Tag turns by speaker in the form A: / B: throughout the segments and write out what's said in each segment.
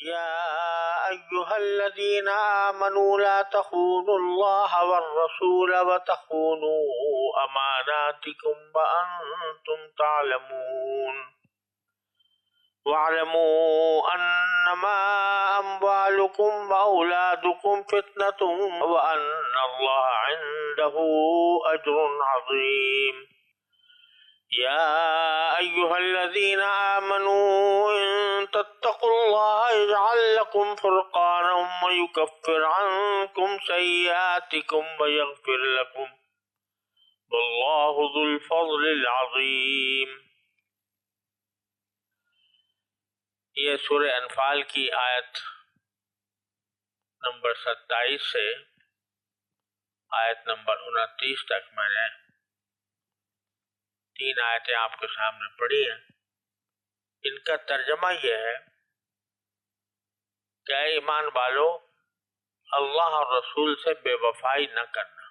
A: يا أيها الذين آمنوا لا تخونوا الله والرسول وتخونوا أماناتكم وأنتم تعلمون واعلموا أنما أموالكم وأولادكم فتنة وأن الله عنده أجر عظيم يا أيها الذين آمنوا إن تتقوا الله يجعل لكم فرقانا ويكفر عنكم سيئاتكم ويغفر لكم والله ذو الفضل العظيم. یہ سورہ انفال کی آیت نمبر 27 سے آیت نمبر 29 تک میں نے 3 آیتیں آپ کے سامنے پڑھی ہیں. ان کا ترجمہ یہ ہے کہ اے ایمان والو، اللہ اور رسول سے بے وفائی نہ کرنا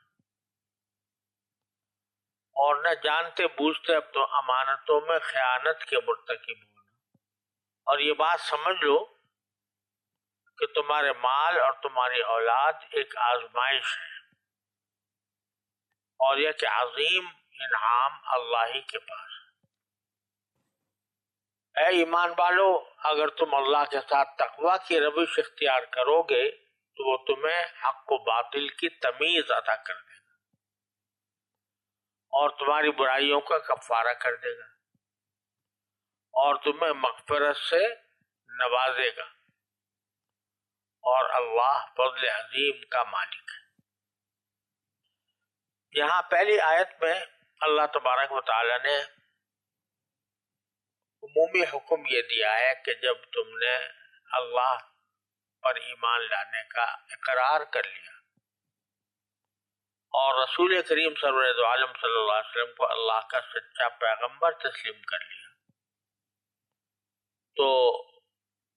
A: اور نہ جانتے بوجھتے اپنی امانتوں میں خیانت کے مرتکب ہونا. اور یہ بات سمجھ لو کہ تمہارے مال اور تمہاری اولاد ایک آزمائش ہے اور یہ کہ عظیم انعام اللہ ہی کے پاس. اے ایمان والو، اگر تم اللہ کے ساتھ تقوی کی روش اختیار کرو گے تو وہ تمہیں حق و باطل کی تمیز عطا کر دے گا اور تمہاری برائیوں کا کفارہ کر دے گا اور تمہیں مغفرت سے نوازے گا اور اللہ فضل عظیم کا مالک ہے. یہاں پہلی آیت میں اللہ تبارک و تعالی نے عمومی حکم یہ دیا ہے کہ جب تم نے اللہ پر ایمان لانے کا اقرار کر لیا اور رسول کریم سرور دو عالم صلی اللہ علیہ وسلم کو اللہ کا سچا پیغمبر تسلیم کر لیا، تو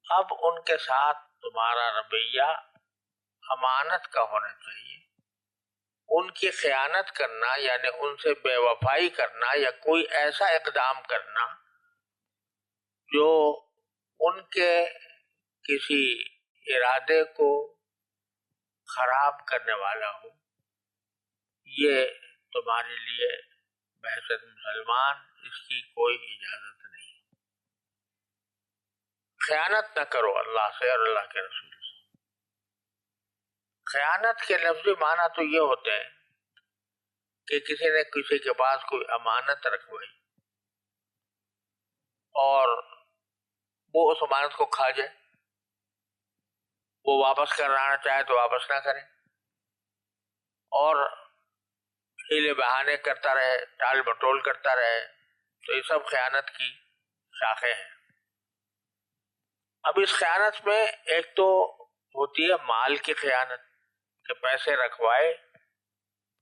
A: اب ان کے ساتھ تمہارا رویہ امانت کا ہونا چاہیے. ان کی خیانت کرنا یعنی ان سے بے وفائی کرنا یا کوئی ایسا اقدام کرنا جو ان کے کسی ارادے کو خراب کرنے والا ہو، یہ تمہارے لیے بحیثیت مسلمان اس کی کوئی اجازت نہیں. خیانت نہ کرو اللہ سے اور اللہ کے رسول سے. خیانت کے لفظی معنی تو یہ ہوتے ہیں کہ کسی نے کسی کے پاس کوئی امانت رکھوائی اور وہ اس امانت کو کھا جائے، وہ واپس کرانا چاہے تو واپس نہ کرے اور ہیلے بہانے کرتا رہے، ٹال مٹول کرتا رہے، تو یہ سب خیانت کی شاخیں ہیں. اب اس خیانت میں ایک تو ہوتی ہے مال کی خیانت کہ پیسے رکھوائے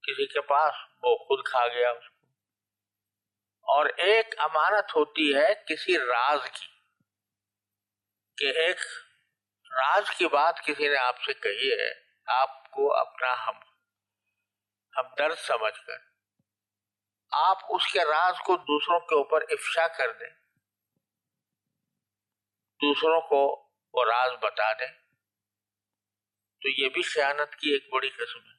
A: کسی کے پاس، وہ خود کھا گیا اس کو. اور ایک امانت ہوتی ہے کسی راز کی کہ ایک راز کی بات کسی نے آپ سے کہی ہے، آپ کو اپنا ہمدرد سمجھ کر آپ اس کے راز کو دوسروں کے اوپر افشا کر دیں، دوسروں کو وہ راز بتا دیں، تو یہ بھی خیانت کی ایک بڑی قسم ہے.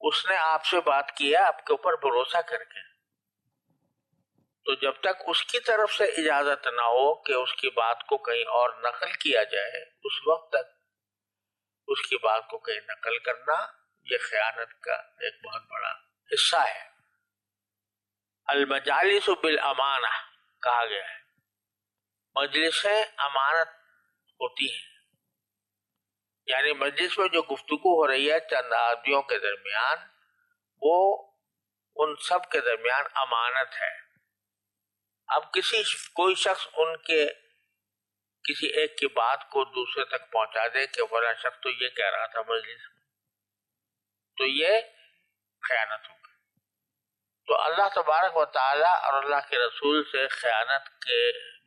A: اس نے آپ سے بات کیا آپ کے اوپر بھروسہ کر کے، تو جب تک اس کی طرف سے اجازت نہ ہو کہ اس کی بات کو کہیں اور نقل کیا جائے، اس وقت تک اس کی بات کو کہیں نقل کرنا یہ خیانت کا ایک بہت بڑا حصہ ہے. المجالس بالامانہ کہا گیا ہے، مجلسیں امانت ہوتی ہیں، یعنی مجلس میں جو گفتگو ہو رہی ہے چند آدمیوں کے درمیان، وہ ان سب کے درمیان امانت ہے. اب کوئی شخص ان کے کسی ایک کی بات کو دوسرے تک پہنچا دے کہ فلاں شخص تو یہ کہہ رہا تھا مجلس میں، تو یہ خیانت ہوگی. تو اللہ تبارک و تعالیٰ اور اللہ کے رسول سے خیانت کے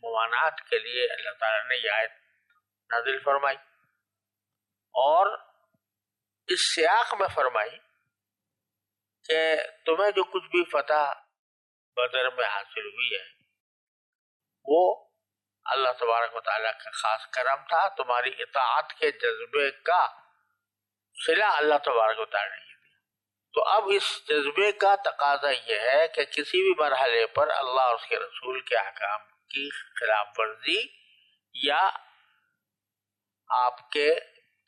A: ممانعت کے لیے اللہ تعالیٰ نے یہ آیت نازل فرمائی اور اس سیاق میں فرمائی کہ تمہیں جو کچھ بھی فتح بدر میں حاصل ہوئی ہے وہ اللہ تبارک و تعالیٰ کا خاص کرم تھا، تمہاری اطاعت کے جذبے کا صلہ اللہ تبارک و تعالیٰ نے دیا۔ تو اب اس جذبے کا تقاضا یہ ہے کہ کسی بھی مرحلے پر اللہ اور اس کے رسول کے احکام کی خلاف ورزی یا آپ کے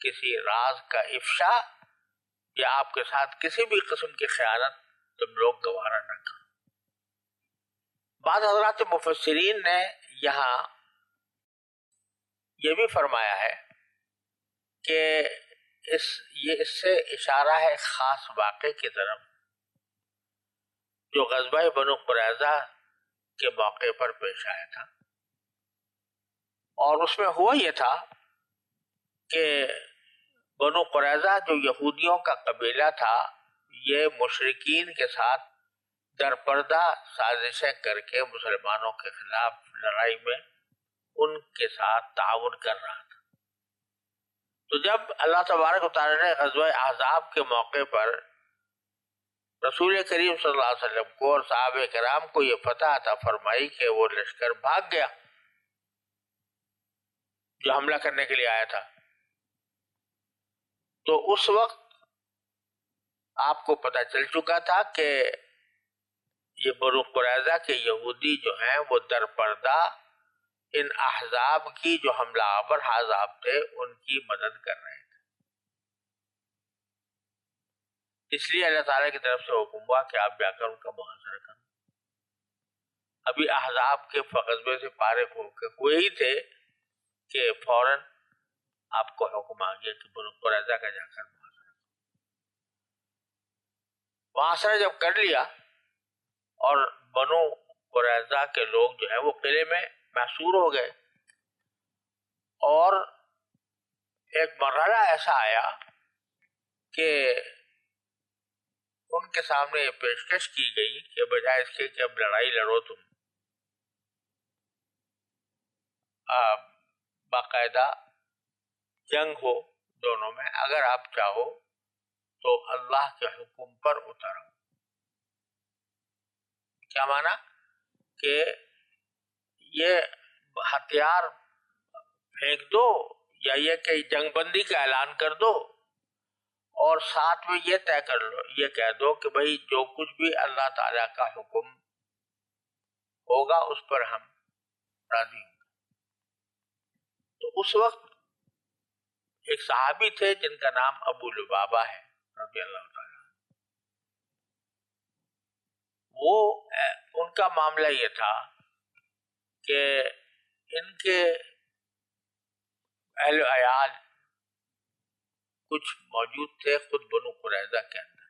A: کسی راز کا افشا یا آپ کے ساتھ کسی بھی قسم کی خیانت تم لوگ گوارا نہ کرو۔ بعض حضرات مفسرین نے یہاں یہ بھی فرمایا ہے کہ اس سے اشارہ ہے خاص واقعے کی طرف جو غزوہ بنو قریظہ کے موقع پر پیش آیا تھا، اور اس میں ہوا یہ تھا کہ بنو قریظہ جو یہودیوں کا قبیلہ تھا، یہ مشرکین کے ساتھ درپردہ سازشیں کر کے مسلمانوں کے خلاف لڑائی میں ان کے ساتھ تعاون کر رہا تھا۔ تو جب اللہ تبارک و تعالیٰ نے غزوہ احزاب کے موقع پر رسول کریم صلی اللہ علیہ وسلم کو اور صحابہ کرام کو یہ فتح عطا فرمائی کہ وہ لشکر بھاگ گیا جو حملہ کرنے کے لیے آیا تھا، تو اس وقت آپ کو پتہ چل چکا تھا کہ یہ بنو قریظہ کے یہودی جو ہیں وہ درپردہ ان احزاب کی جو حملہ آور احزاب تھے ان کی مدد کر رہے تھے۔ اس لیے اللہ تعالیٰ کی طرف سے حکم ہوا کہ آپ جا کر ان کا محاصرہ کرو۔ ابھی احزاب کے غزوے سے فارغ ہو کے ہوئے ہی تھے کہ فوراً آپ کو حکم آ گیا کہ بنو قریظہ کا جا کر محاصرہ جب کر لیا اور بنو قریظہ کے لوگ جو ہیں وہ قلعے میں محصور ہو گئے، اور ایک مرحلہ ایسا آیا کہ ان کے سامنے یہ پیشکش کی گئی کہ بجائے اس کے کہ اب لڑائی لڑو تم، باقاعدہ جنگ ہو دونوں میں، اگر آپ چاہو تو اللہ کے حکم پر اتر آؤ۔ کیا معنی؟ کہ یہ ہتھیار پھینک دو یا یہ کہ جنگ بندی کا اعلان کر دو، اور ساتھ میں یہ طے کر لو، یہ کہہ دو کہ بھئی جو کچھ بھی اللہ تعالیٰ کا حکم ہوگا اس پر ہم راضی ہوں گے۔ تو اس وقت ایک صحابی تھے جن کا نام ابو لبابہ ہے رضی اللہ تعالیٰ، وہ ان کا معاملہ یہ تھا کہ ان کے اہل و عیال کچھ موجود تھے خود بنو قریظہ کے اندر،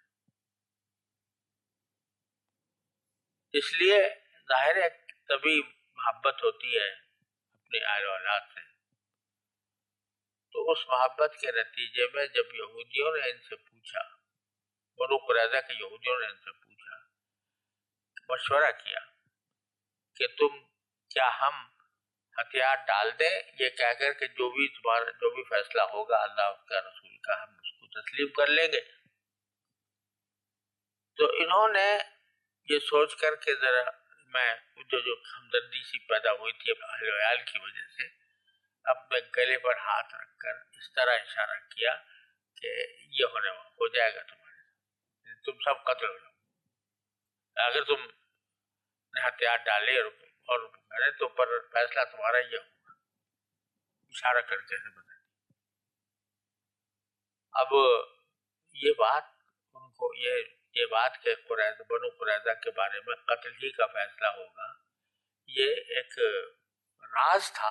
A: اس لیے ظاہر ہے تبھی محبت ہوتی ہے اپنے اہل و اولاد سے۔ تو اس محبت کے نتیجے میں جب یہودیوں نے ان سے پوچھا، بنو قریظہ کے یہودیوں نے ان سے پوچھا، مشورہ کیا کہ تم کیا ہم ہتھیار ڈال دیں، یہ کہہ کر کہ جو بھی فیصلہ ہوگا اللہ کا رسول کا ہم اس کو تسلیم کر لیں گے۔ تو انہوں نے یہ سوچ کر کہ ذرا میں جو ہمدردی سی پیدا ہوئی تھی اہل و عیال کی وجہ سے، اپنے گلے پر ہاتھ رکھ کر اس طرح اشارہ کیا کہ یہ ہو جائے گا تمہارے، تم سب قتل ہو جاؤ اگر تم نے ہتھیار ڈالے اور کرے تو پر فیصلہ تمہارا یہ ہوگا، اشارہ کر کے بتا۔ اب یہ بات ان کو یہ بات کہ بنو قریظہ کے بارے میں قتل ہی کا فیصلہ ہوگا، یہ ایک راز تھا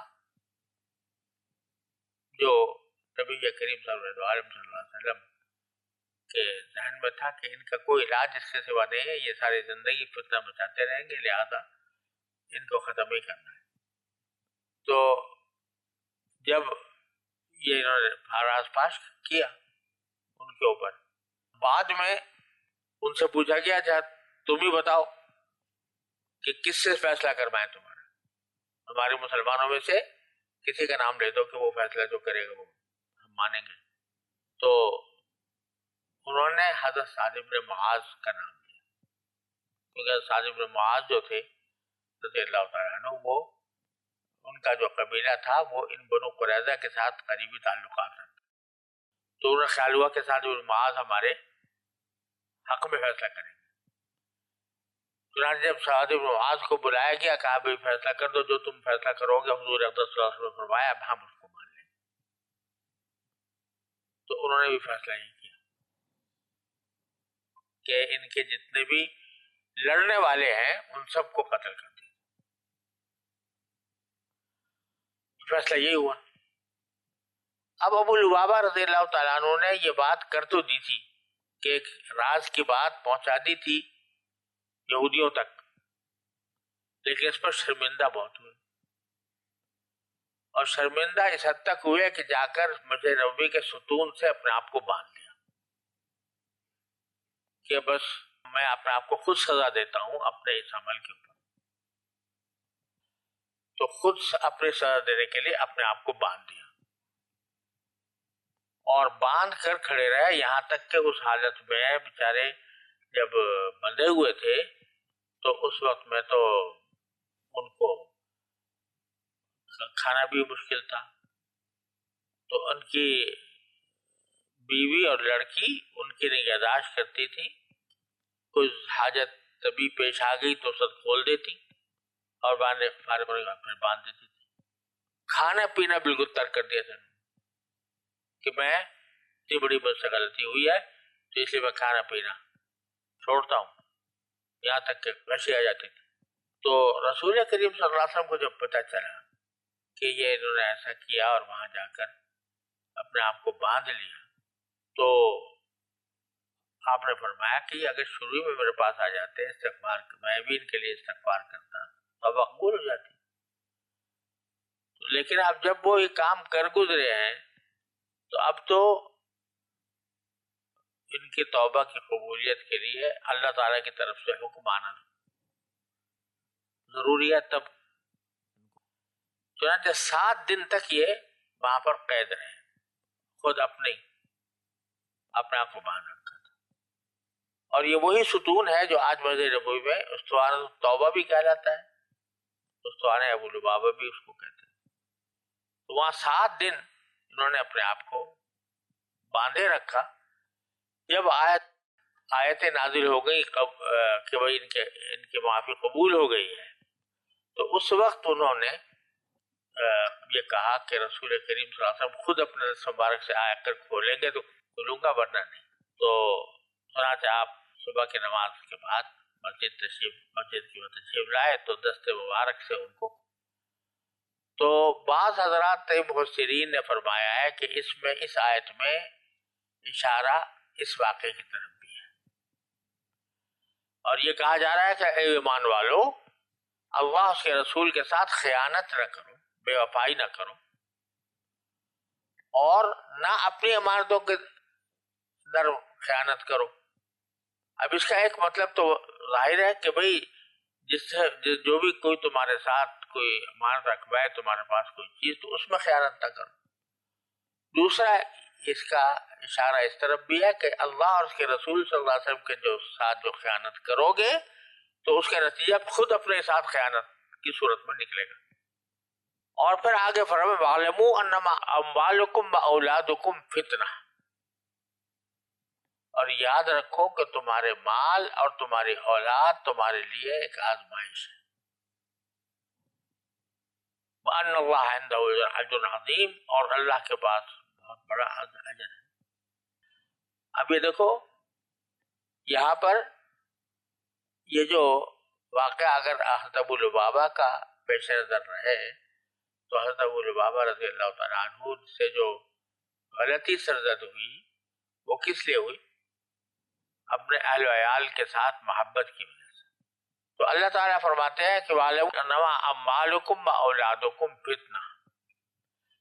A: جو نبی کریم صلی اللہ علیہ وسلم کے ذہن میں تھا کہ ان کا کوئی علاج اس کے سوا نہیں ہے، یہ ساری زندگی فتنہ مچاتے رہیں گے، لہذا ان کو ختم ہی کرنا ہے۔ تو جب یہ انہوں نے راز پاش کیا ان کے اوپر، بعد میں ان سے پوچھا گیا اچھا تم ہی بتاؤ کہ کس سے فیصلہ کروائیں تمہارا، ہمارے مسلمانوں میں سے کسی کا نام لے دو کہ وہ فیصلہ جو کرے گا وہ ہم مانیں گے۔ تو انہوں نے حضرت سعد بن معاذ کا نام لیا، کیونکہ حضرت سعد بن معاذ جو تھے رضی اللہ تعالیٰ عنہ وہ ان کا کا جو قبیلہ تھا وہ ان بنو قریظہ کے ساتھ قریبی تعلقات رکھتا، تو انہیں خیال ہوا کہ ساتھ معاذ ہمارے حق میں فیصلہ کریں گے۔ چنانچہ جب سعد بن معاذ کو بلایا گیا، کہا بھائی فیصلہ کر دو، جو تم فیصلہ کرو گے حضور اقدس صلی اللہ علیہ وسلم نے فرمایا اب ہم اس کو مان لیں گے۔ تو انہوں نے بھی فیصلہ یہ کیا کہ ان کے جتنے بھی لڑنے والے ہیں ان سب کو قتل کر دیا۔ فیصلہ یہی ہوا۔ اب ابو لبابہ رضی اللہ تعالیٰ عنہ نے یہ بات کر تو دی تھی کہ ایک راز کی بات پہنچا دی تھی یہودیوں تک، لیکن اس پر شرمندہ بہت ہوئے، اور شرمندہ اس حد تک ہوئے کہ جا کر مسجد نبوی کے ستون سے اپنے آپ کو باندھ لیا کہ بس میں اپنے آپ کو خود سزا دیتا ہوں اپنے اس عمل کے اوپر۔ تو خود اپنی سزا دینے کے لیے اپنے آپ کو باندھ دیا، اور باندھ کر کھڑے رہے یہاں تک کہ اس حالت میں بیچارے جب بندھے ہوئے تھے تو اس وقت میں تو ان کو کھانا بھی مشکل تھا، تو ان کی بیوی اور لڑکی ان کی نگہداشت کرتی تھی، کوئی حاجت طبی پیش آ گئی تو سب کھول دیتی اور پھر باندھ دیتی تھی۔ کھانا پینا بالکل ترک کر دیا تھا کہ میں اتنی بڑی مجھ سے غلطی ہوئی ہے تو اس لیے میں کھانا پینا چھوڑتا ہوں، یہاں تک کہ غشی آ جاتی تھی۔ تو رسول کریم صلی اللہ علیہ وسلم کو جب پتہ چلا کہ یہ انہوں نے ایسا کیا اور وہاں جا کر اپنے آپ کو باندھ لیا، تو آپ نے فرمایا کہ اگر شروع میں میرے پاس آ جاتے استغفار، میں بھی ان کے لیے استغفار کرتا تو مقبول ہو جاتی، لیکن اب جب وہ یہ کام کر گزرے ہیں تو اب تو ان کی توبہ کی قبولیت کے لیے اللہ تعالیٰ کی طرف سے حکم آنا ضروری ہے۔ تب چنانچہ 7 دن تک یہ وہاں پر قید رہے، خود اپنے آپ کو باندھ رکھا تھا، اور یہ وہی ستون ہے جو آج مسجد نبوی میں استوانہ توبہ بھی کہلاتا ہے، استوانہ ابو لبابہ بھی اس کو کہتے ہیں۔ تو وہاں 7 دن انہوں نے اپنے آپ کو باندھے رکھا۔ جب آیتیں نازل ہو گئی کہ بھائی ان کے معافی قبول ہو گئی ہے، تو اس وقت انہوں نے یہ کہا کہ رسول کریم صلی اللہ علیہ وسلم خود اپنے دست مبارک سے آ کر کھولیں گے تو کھولوں گا، ورنہ نہیں۔ تو چنانچہ آپ صبح کی نماز کے بعد مسجد کی تشریف لائے تو دست مبارک سے ان کو، تو بعض حضرات مفسرین نے فرمایا ہے کہ اس آیت میں اشارہ اس واقعے کی طرف بھی ہے، اور یہ کہا جا رہا ہے کہ اے ایمان والو، اللہ اس کے رسول کے ساتھ خیانت نہ کرو، بے وفائی نہ کرو، اور نہ اپنی امانتوں کے اندر خیانت کرو۔ اب اس کا ایک مطلب تو ظاہر ہے کہ بھئی جو بھی کوئی تمہارے ساتھ کوئی امانت رکھوائے تمہارے پاس کوئی چیز، تو اس میں خیانت نہ کرو۔ دوسرا اس کا اشارہ اس طرف بھی ہے کہ اللہ اور اس کے رسول صلی اللہ علیہ وسلم کے ساتھ جو خیانت کرو گے تو اس کا نتیجہ خود اپنے ساتھ خیانت کی صورت میں نکلے گا۔ اور پھر آگے فرمایا وَاعْلَمُوا أَنَّمَا أَمْوَالُكُمْ وَأَوْلَادُكُمْ فِتْنَةٌ، اور یاد رکھو کہ تمہارے مال اور تمہاری اولاد تمہارے لیے ایک آزمائش ہے۔ وَأَنَّ اللَّهَ عِندَهُ أَجْرٌ عَظِيمٌ، اور اللہ کے پاس بہت بڑا اجر ہے۔ اب یہ دیکھو یہاں پر یہ جو واقعہ اگر حضرت ابو لبابہ کا پیش نظر رہے تو حضرت ابو لبابہ رضی اللہ تعالیٰ عنہ سے جو غلطی سرزد ہوئی وہ کس لیے ہوئی؟ اپنے اہل و عیال کے ساتھ محبت کی وجہ سے۔ تو اللہ تعالیٰ فرماتے ہیں کہ وَاعْلَمُوا أَنَّمَا أَمْوَالُكُمْ وَأَوْلَادُكُمْ فِتْنَةٌ،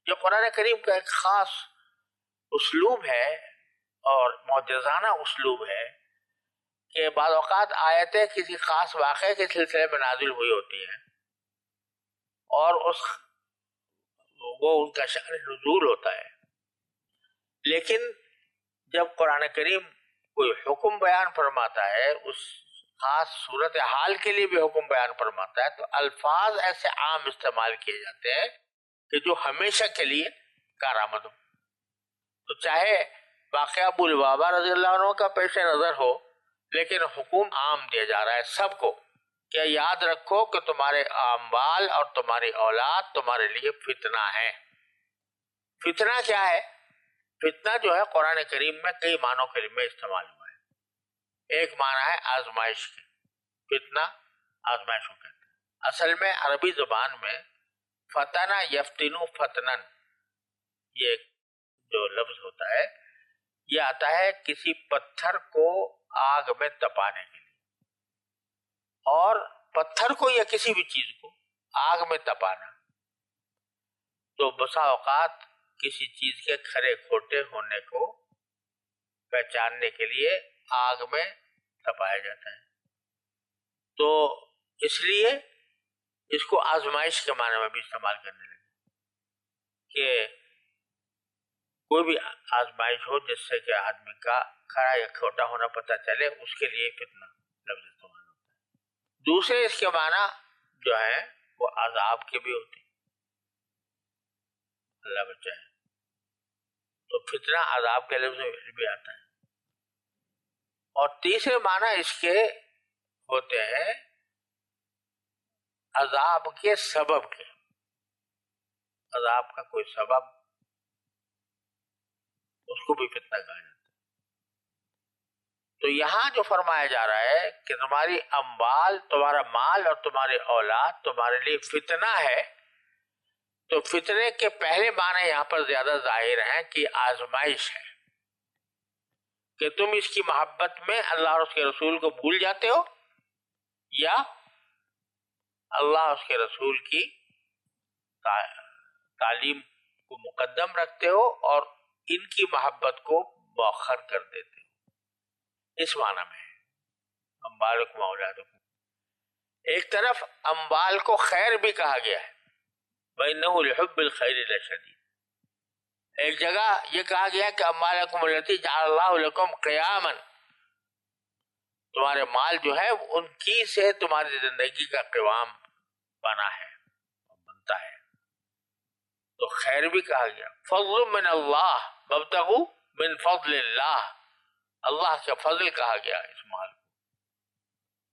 A: جو قرآن کریم کا ایک خاص اسلوب ہے اور معجزانہ اسلوب ہے کہ بعض اوقات آیتیں کسی خاص واقعے کے سلسلے میں نازل ہوئی ہوتی ہیں اور وہ ان کا شأن نزول ہوتا ہے، لیکن جب قرآن کریم کوئی حکم بیان فرماتا ہے اس خاص صورت حال کے لیے بھی حکم بیان فرماتا ہے تو الفاظ ایسے عام استعمال کیے جاتے ہیں کہ جو ہمیشہ کے لیے کارآمد ہو. تو چاہے واقعہ ابو لبابہ رضی اللہ عنہ کا پیش نظر ہو لیکن حکم عام دیا جا رہا ہے سب کو کہ یاد رکھو کہ تمہارے اموال اور تمہاری اولاد تمہارے لیے فتنہ ہے. فتنہ کیا ہے؟ فتنہ جو ہے قرآن کریم میں کئی معنوں کے لیے استعمال ہوا ہے. ایک معنی ہے آزمائش کی. فتنہ آزمائش کو کہتے ہیں. اصل میں عربی زبان میں فتنہ یفتنو فتنن یہ جو لفظ ہوتا ہے یہ آتا ہے کسی پتھر کو آگ میں تپانے کے لیے. اور پتھر کو یا کسی بھی چیز کو آگ میں تپانا تو بسا اوقات کسی چیز کے کھرے کھوٹے ہونے کو پہچاننے کے لیے آگ میں تپایا جاتا ہے. تو اس لیے اس کو آزمائش کے معنی میں بھی استعمال کرنے لگے کہ کوئی بھی آزمائش ہو جس سے کہ آدمی کا کھڑا یا کھوٹا ہونا پتہ چلے اس کے لیے فتنہ لفظ استعمال ہوتا ہے. دوسرے اس کے معنی جو ہے وہ عذاب کے بھی ہوتے ہیں. اللہ بچائے. تو فتنہ عذاب کے لفظ میں بھی آتا ہے. اور تیسرے معنی اس کے ہوتے ہیں عذاب کے سبب کے. عذاب کا کوئی سبب اس کو بھی فتنہ کہا جاتا ہے. تو یہاں جو فرمایا جا رہا ہے کہ تمہاری اموال تمہارا مال اور تمہاری اولاد تمہارے لیے فتنہ ہے تو فتنے کے پہلے معنی یہاں پر زیادہ ظاہر ہیں کہ آزمائش ہے کہ تم اس کی محبت میں اللہ اور اس کے رسول کو بھول جاتے ہو یا اللہ اور اس کے رسول کی تعلیم کو مقدم رکھتے ہو اور ان کی محبت کو مؤخر کر دیتے ہو. اس معنی میں اموالکم اولادکم. ایک طرف اموال کو خیر بھی کہا گیا ہے وَإِنَّهُ لِحُبِّ الْخَيْرِ لَشَدِيدٌ. ایک جگہ یہ کہا گیا کہ اموالکم التی جعل اللہ لکم قیاما. تمہارے مال جو ہے ان کی سے تمہاری زندگی کا قوام بنا ہے بنتا ہے. تو خیر بھی کہا گیا. فضل من اللہ وابتغوا من فضل اللہ. اللہ کا فضل کہا گیا اس مال کو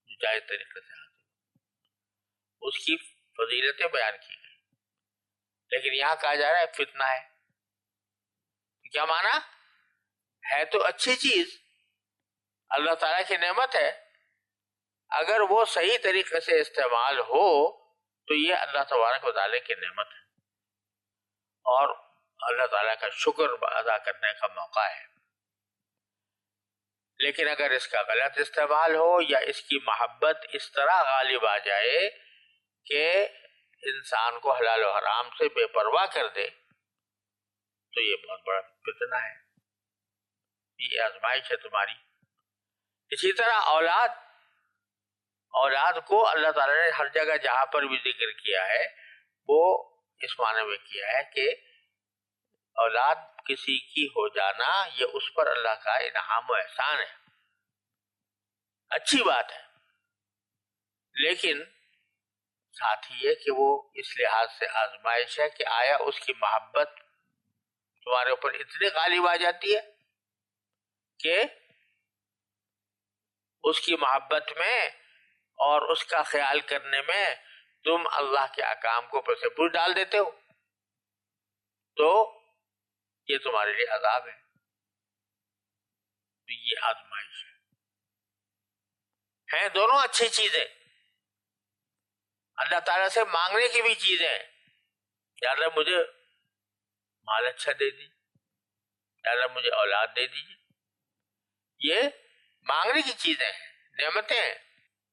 A: جو جائز طریقے سے حاصل اس کی فضیلتیں بیان کی گئی. لیکن یہاں کہا جا رہا ہے فتنہ ہے. کیا معنی ہے؟ تو اچھی چیز اللہ تعالیٰ کی نعمت ہے. اگر وہ صحیح طریقے سے استعمال ہو تو یہ اللہ تبارک و تعالیٰ کی نعمت ہے اور اللہ تعالیٰ کا شکر ادا کرنے کا موقع ہے. لیکن اگر اس کا غلط استعمال ہو یا اس کی محبت اس طرح غالب آ جائے کہ انسان کو حلال و حرام سے بے پرواہ کر دے تو یہ بہت بڑا فتنہ ہے. یہ آزمائش ہے تمہاری. اسی طرح اولاد کو اللہ تعالیٰ نے ہر جگہ جہاں پر بھی ذکر کیا ہے وہ اس معنی میں کیا ہے کہ اولاد کسی کی ہو جانا یہ اس پر اللہ کا انعام و احسان ہے. اچھی بات ہے. لیکن ساتھ ہی یہ کہ وہ اس لحاظ سے آزمائش ہے کہ آیا اس کی محبت تمہارے اوپر اتنی غالب آ جاتی ہے کہ اس کی محبت میں اور اس کا خیال کرنے میں تم اللہ کے احکام کو پس پوچھ ڈال دیتے ہو تو یہ تمہارے لیے عذاب ہے. تو یہ آزمائش ہے. دونوں اچھی چیزیں. اللہ تعالیٰ سے مانگنے کی بھی چیزیں یا اللہ مجھے مال اچھا دے دی یا اللہ مجھے اولاد دے دیجیے. یہ مانگنے کی چیزیں ہیں نعمتیں ہیں.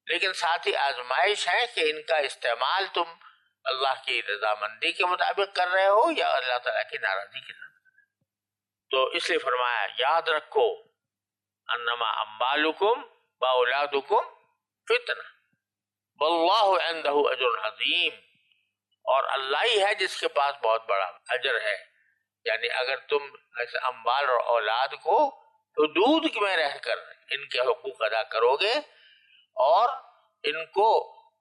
A: لیکن ساتھ ہی آزمائش ہے کہ ان کا استعمال تم اللہ کی رضامندی کے مطابق کر رہے ہو یا اللہ تعالیٰ کی ناراضی کے ساتھ. تو اس لیے فرمایا یاد رکھو انما اموالکم و اولادکم فتنہ واللہ عندہ اجر عظیم. اور اللہ ہی ہے جس کے پاس بہت بڑا اجر ہے. یعنی اگر تم ایسے اموال اور اولاد کو حدود میں رہ کر ان کے حقوق ادا کرو گے اور ان کو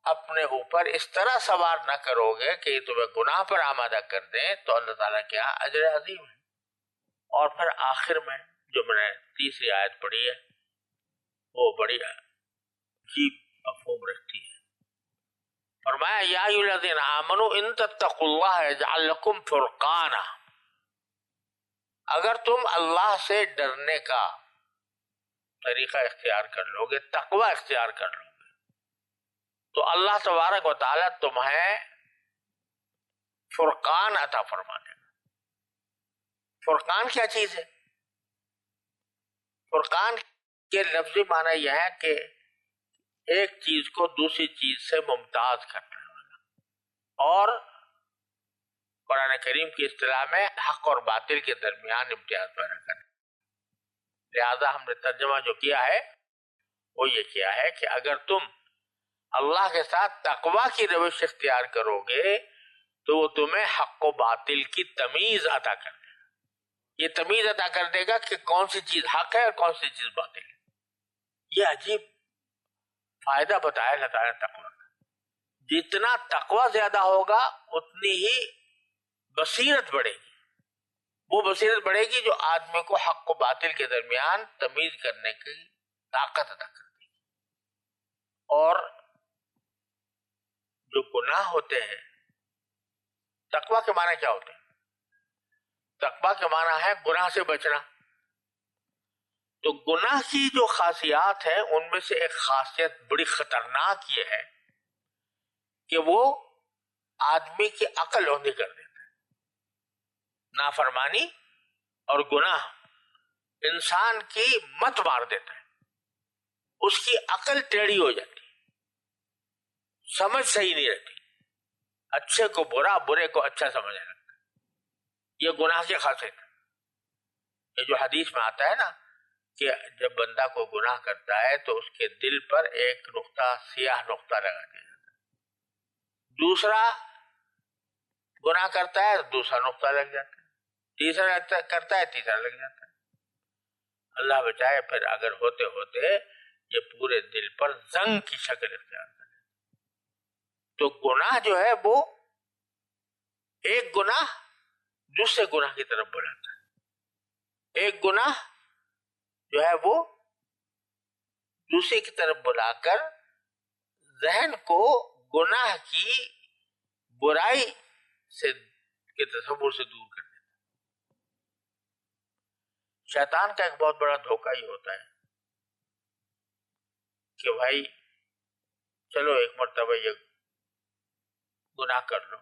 A: اپنے اوپر اس طرح سوار نہ کرو گے کہ یہ تمہیں گناہ پر آمادہ کر دیں تو اللہ تعالیٰ کیا اجر عظیم ہے۔ اور پھر آخر میں جو میں نے تیسری آیت پڑھی ہے وہ بڑی عجیب مفہوم رکھتی ہے۔ فرمایا یا ایھا الذین آمنوا ان تتقوا اللہ یجعل لکم فرقانا، اگر تم اللہ سے ڈرنے کا طریقہ اختیار کر لو گے، تقوی اختیار کر لو گے، تو اللہ تبارک و تعالیٰ تمہیں فرقان عطا فرما دے گا۔ فرقان کیا چیز ہے؟ فرقان کے لفظی معنی یہ ہے کہ ایک چیز کو دوسری چیز سے ممتاز کرنے والا، اور قرآن کریم کی اصطلاح میں حق اور باطل کے درمیان امتیاز پیدا کرنا۔ لہذا ہم نے ترجمہ جو کیا ہے وہ یہ کیا ہے کہ اگر تم اللہ کے ساتھ تقوی کی روش اختیار کرو گے تو وہ تمہیں حق و باطل کی تمیز عطا کر دے گا۔ یہ تمیز عطا کر دے گا کہ کون سی چیز حق ہے اور کون سی چیز باطل ہے۔ یہ عجیب فائدہ بتایا اللہ تعالیٰ نے تقوی کا۔ جتنا تقوی زیادہ ہوگا اتنی ہی بصیرت بڑھے گی۔ وہ بصیرت بڑھے گی جو آدمی کو حق و باطل کے درمیان تمیز کرنے کی طاقت عطا کر دے گی۔ اور جو گناہ ہوتے ہیں، تقوی کے معنی کیا ہوتے ہیں؟ تقوی کے معنی ہے گناہ سے بچنا۔ تو گناہ کی جو خاصیات ہیں ان میں سے ایک خاصیت بڑی خطرناک یہ ہے کہ وہ آدمی کی عقل اوندھی کر دیتا ہے۔ نافرمانی اور گناہ انسان کی مت مار دیتا ہے، اس کی عقل ٹیڑھی ہو جاتی ہے، سمجھ صحیح نہیں رہتی، اچھے کو برا، برے کو اچھا سمجھنے لگتا ہے۔ یہ گناہ کی خاصیت ہے۔ یہ جو حدیث میں آتا ہے نا کہ جب بندہ کو گناہ کرتا ہے تو اس کے دل پر ایک نقطہ، سیاہ نقطہ لگا دیا جاتا ہے، دوسرا گناہ کرتا ہے تو دوسرا نقطہ لگ جاتا ہے، تیسرا کرتا ہے تیسرا لگ جاتا ہے۔ اللہ بچائے پھر اگر ہوتے ہوتے یہ پورے دل پر زنگ کی شکل اختیار کرے۔ تو گناہ جو ہے وہ ایک گناہ دوسرے گناہ کی طرف بلاتا ہے، ایک گناہ جو ہے وہ دوسرے کی طرف بلا کر ذہن کو گناہ کی برائی سے کے تصور سے دور کر دیتا ہے۔ شیطان کا ایک بہت بڑا دھوکہ یہ ہوتا ہے کہ بھائی چلو ایک مرتبہ یہ گناہ کر لو،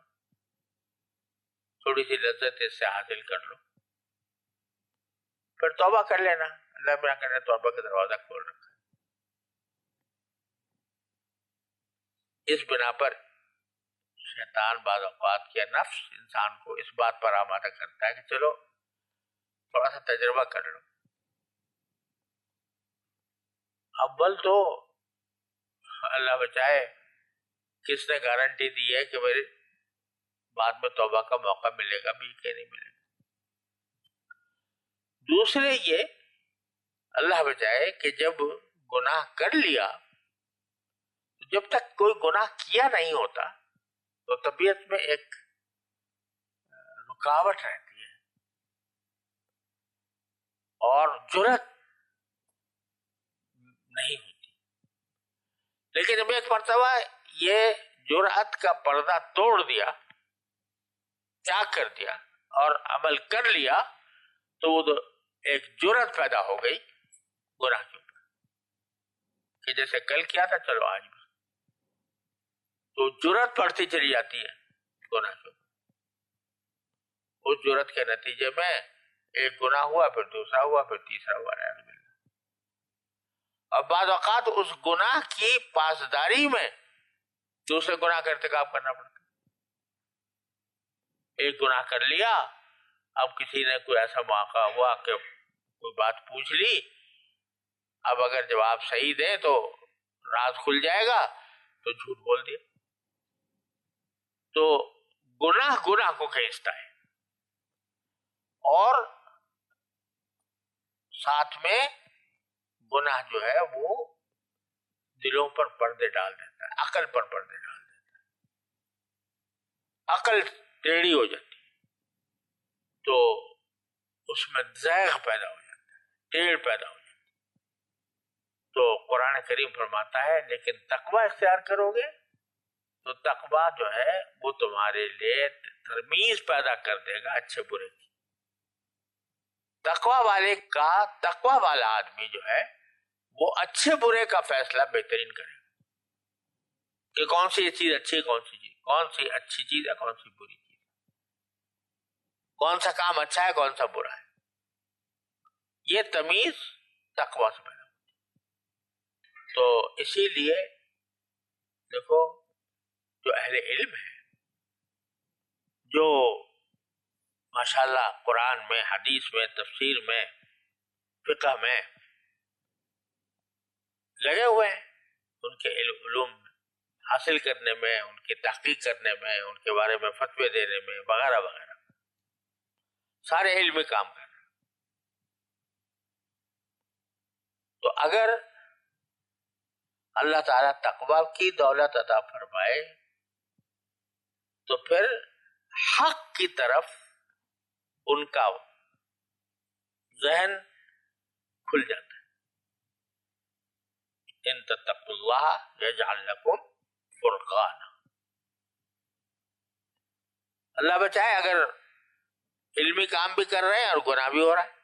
A: تھوڑی سی لذت اس سے حاصل کر لو، پھر توبہ کر لینا، اللہ میاں نے توبہ کا دروازہ کھول رکھا ہے۔ اس بنا پر شیطان بعض اوقات یا نفس انسان کو اس بات پر آمادہ کرتا ہے کہ چلو تھوڑا سا تجربہ کر لو۔ اول تو اللہ بچائے کس نے گارنٹی دی ہے کہ میرے بعد میں توبہ کا موقع ملے گا بھی کہ نہیں ملے گا۔ دوسرے یہ اللہ بچائے کہ جب گناہ کر لیا، جب تک کوئی گناہ کیا نہیں ہوتا تو طبیعت میں ایک رکاوٹ رہتی ہے اور جرأت نہیں ہوتی، لیکن جب ایک مرتبہ یہ جرأت کا پردہ توڑ دیا، کیا کر دیا اور عمل کر لیا تو وہ ایک جرأت پیدا ہو گئی گناہ کے اوپر کہ جیسے کل کیا تھا چلو آج بھی، تو جرأت بڑھتی چلی جاتی ہے گناہ کے اوپر۔ اس جرأت کے نتیجے میں ایک گناہ ہوا، پھر دوسرا ہوا، پھر تیسرا ہوا، اور بعض اوقات اس گناہ کی پاسداری میں دوسرے گناہ کا ارتکاب کرنا پڑتا ہے۔ ایک گناہ کر لیا، اب کسی نے کوئی ایسا موقع ہوا کہ کوئی بات پوچھ لی، اب اگر جواب صحیح دیں تو راز کھل جائے گا، تو جھوٹ بول دیا۔ تو گناہ گناہ کو کھینچتا ہے، اور ساتھ میں گناہ جو ہے وہ دلوں پر پردے ڈال دیتا ہے، عقل پر پردے ڈال دیتا ہے، عقل ٹیڑھی ہو جاتی تو اس میں زیغ پیدا ہو جاتا ہے، ٹیڑھ پیدا ہو جاتی ہے۔ تو قرآن کریم فرماتا ہے لیکن تقوی اختیار کرو گے تو تقوی جو ہے وہ تمہارے لیے ترمیز پیدا کر دے گا اچھے برے کی۔ تقوی والا آدمی جو ہے وہ اچھے برے کا فیصلہ بہترین کرے گا کہ کون سی یہ چیز اچھی، کون سی اچھی چیز ہے، کون سی بری چیز ہے، کون سا کام اچھا ہے، کون سا برا ہے۔ یہ تمیز تقوی سے پیدا ہوتی ہے۔ تو اسی لیے دیکھو جو اہل علم ہے، جو ماشاءاللہ قرآن میں، حدیث میں، تفسیر میں، فقہ میں لگے ہوئے ہیں، ان کے علوم حاصل کرنے میں، ان کی تحقیق کرنے میں، ان کے بارے میں فتوے دینے میں وغیرہ وغیرہ، سارے علمی کام کر رہے ہیں۔ تو اگر اللہ تعالیٰ تقوی کی دولت عطا فرمائے تو پھر حق کی طرف ان کا ذہن کھل جاتا ہے۔ ان تتقوا اللہ یجعل لکم فرقانا، اللہ بچائے اگر علمی کام بھی کر رہے ہیں اور گناہ بھی ہو رہا ہے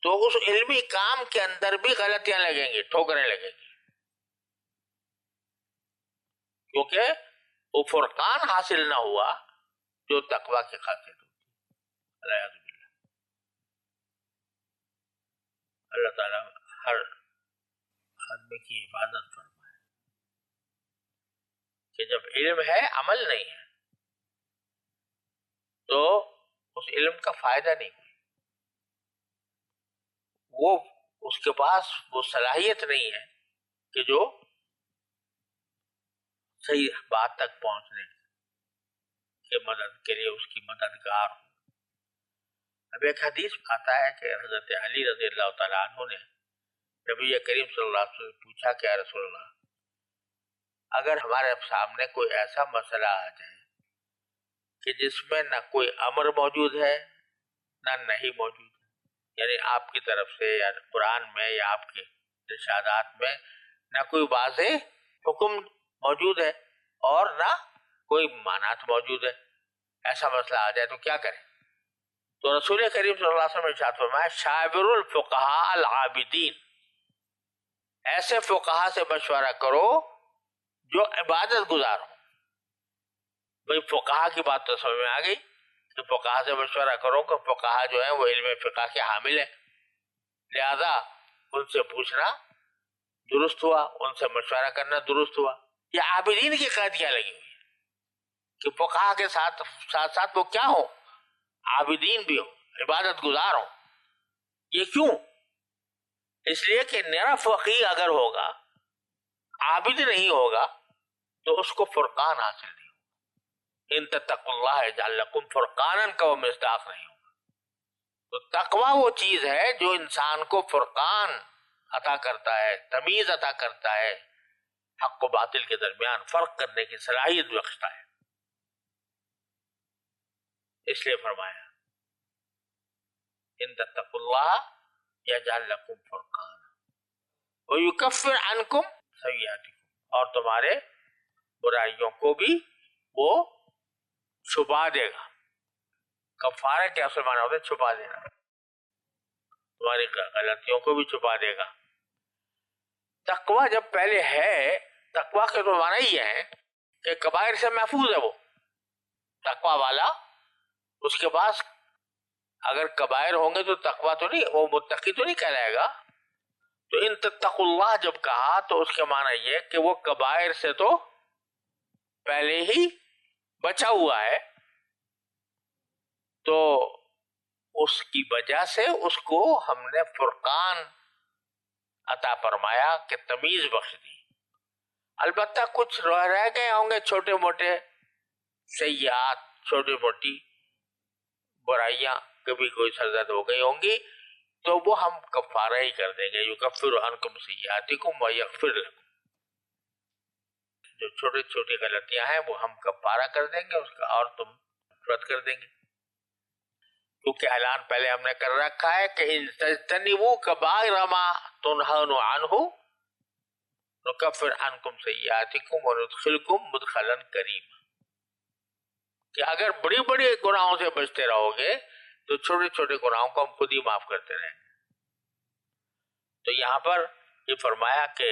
A: تو اس علمی کام کے اندر بھی غلطیاں لگیں گی، ٹھوکریں لگیں گی، کیونکہ وہ فرقان حاصل نہ ہوا جو تقوی کی خاصیت ہوتی ہے۔ اللہ تعالیٰ ہر آدمی کی حفاظت فرمائے کہ جب علم ہے عمل نہیں ہے تو اس علم کا فائدہ نہیں، وہ اس کے پاس وہ صلاحیت نہیں ہے کہ جو صحیح بات تک پہنچنے کے مدد کے لیے اس کی مددگار ہو۔ اب ایک حدیث آتا ہے کہ حضرت علی رضی اللہ تعالیٰ عنہ نے نبی کریم صلی اللہ علیہ وسلم پوچھا کہ یا رسول اللہ، اگر ہمارے سامنے کوئی ایسا مسئلہ آ جائے کہ جس میں نہ کوئی امر موجود ہے نہ نہیں موجود ہے، یعنی آپ کی طرف سے یا قرآن میں یا آپ کے ارشادات میں نہ کوئی واضح حکم موجود ہے اور نہ کوئی معنات موجود ہے، ایسا مسئلہ آ جائے تو کیا کریں؟ تو رسول کریم صلی اللہ علیہ وسلم نے ارشاد فرمایا شاور الفقہاء العابدین، ایسے فقہا سے مشورہ کرو جو عبادت گزار ہوں۔ بھئی فقہا کی بات تو سمجھ میں آ گئی کہ فقہا سے مشورہ کرو کہ فقہا جو ہیں وہ علم فقہ کے حامل ہیں، لہذا ان سے پوچھنا درست ہوا، ان سے مشورہ کرنا درست ہوا۔ یہ عابدین کی قید کیا لگی ہوئی ہے کہ فقہا کے ساتھ ساتھ وہ کیا ہوں؟ عابدین بھی ہوں، عبادت گزار ہوں۔ یہ کیوں؟ اس لیے کہ نرا فقیہ اگر ہوگا، عابد نہیں ہوگا تو اس کو فرقان حاصل نہیں ہوگا۔ ان تتقوا اللہ یجعل لکم فرقانا کا وہ مصداق نہیں ہوگا۔ تو تقوی وہ چیز ہے جو انسان کو فرقان عطا کرتا ہے، تمیز عطا کرتا ہے، حق و باطل کے درمیان فرق کرنے کی صلاحیت بخشتا ہے۔ اس لیے فرمایا ان تتقوا اللہ یجعل لکم فرقانا ویکفر عنکم سیئاتکم، اور تمہارے برائیوں کو بھی وہ چھپا دے گا۔ کفارہ کے اصل معنی ہوتا ہے چھپا دینا، تمہاری غلطیوں کو بھی چھپا دے گا۔ تقوی جب پہلے ہے، تقوی کے تو معنی یہ ہے کہ کبائر سے محفوظ ہے وہ تقوی والا، اس کے پاس اگر کبائر ہوں گے تو تقوی تو نہیں، وہ متقی تو نہیں کہلائے گا۔ تو ان تتقوا اللہ جب کہا تو اس کے معنی یہ کہ وہ کبائر سے تو پہلے ہی بچا ہوا ہے، تو اس کی وجہ سے اس کو ہم نے فرقان عطا فرمایا کہ تمیز بخش دی۔ البتہ کچھ رہ گئے ہوں گے چھوٹے موٹے سیئات، چھوٹی موٹی برائیاں کبھی کوئی سرزد ہو گئی ہوں گی، تو وہ ہم کفارہ ہی کر دیں گے. یکفر عنکم سیئاتکم ویغفر لکم. جو چھوٹی چھوٹی غلطیاں ہیں وہ ہم کفارہ کر دیں گے اس کا، اور تم مغفرت کر دیں گے. کیونکہ اعلان پہلے ہم نے کر رکھا ہے کہ ان تجتنبوا کبائر ما تنہون عنہ نکفر عنکم سیئاتکم وندخلکم مدخلا کریما. کہ اگر بڑی بڑی گناہوں سے بچتے رہو گے تو چھوٹے چھوٹے گناہوں کو ہم خود ہی معاف کرتے رہیں گے. تو یہاں پر یہ فرمایا کہ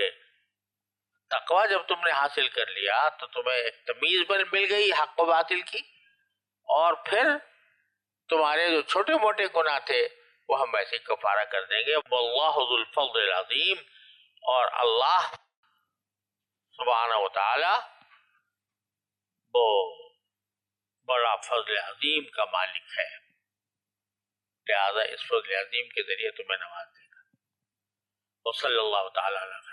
A: تقوی جب تم نے حاصل کر لیا تو تمہیں ایک تمیز مل گئی حق و باطل کی، اور پھر تمہارے جو چھوٹے موٹے گناہ تھے وہ ہم ایسے کفارہ کر دیں گے. واللہ ذو الفضل العظیم، اور اللہ سبحانہ و تعالی وہ بڑا فضل عظیم کا مالک ہے، لہذا اس فضل عظیم کے ذریعے تمہیں نواز دے گا. وصلی اللہ تعالی علیہ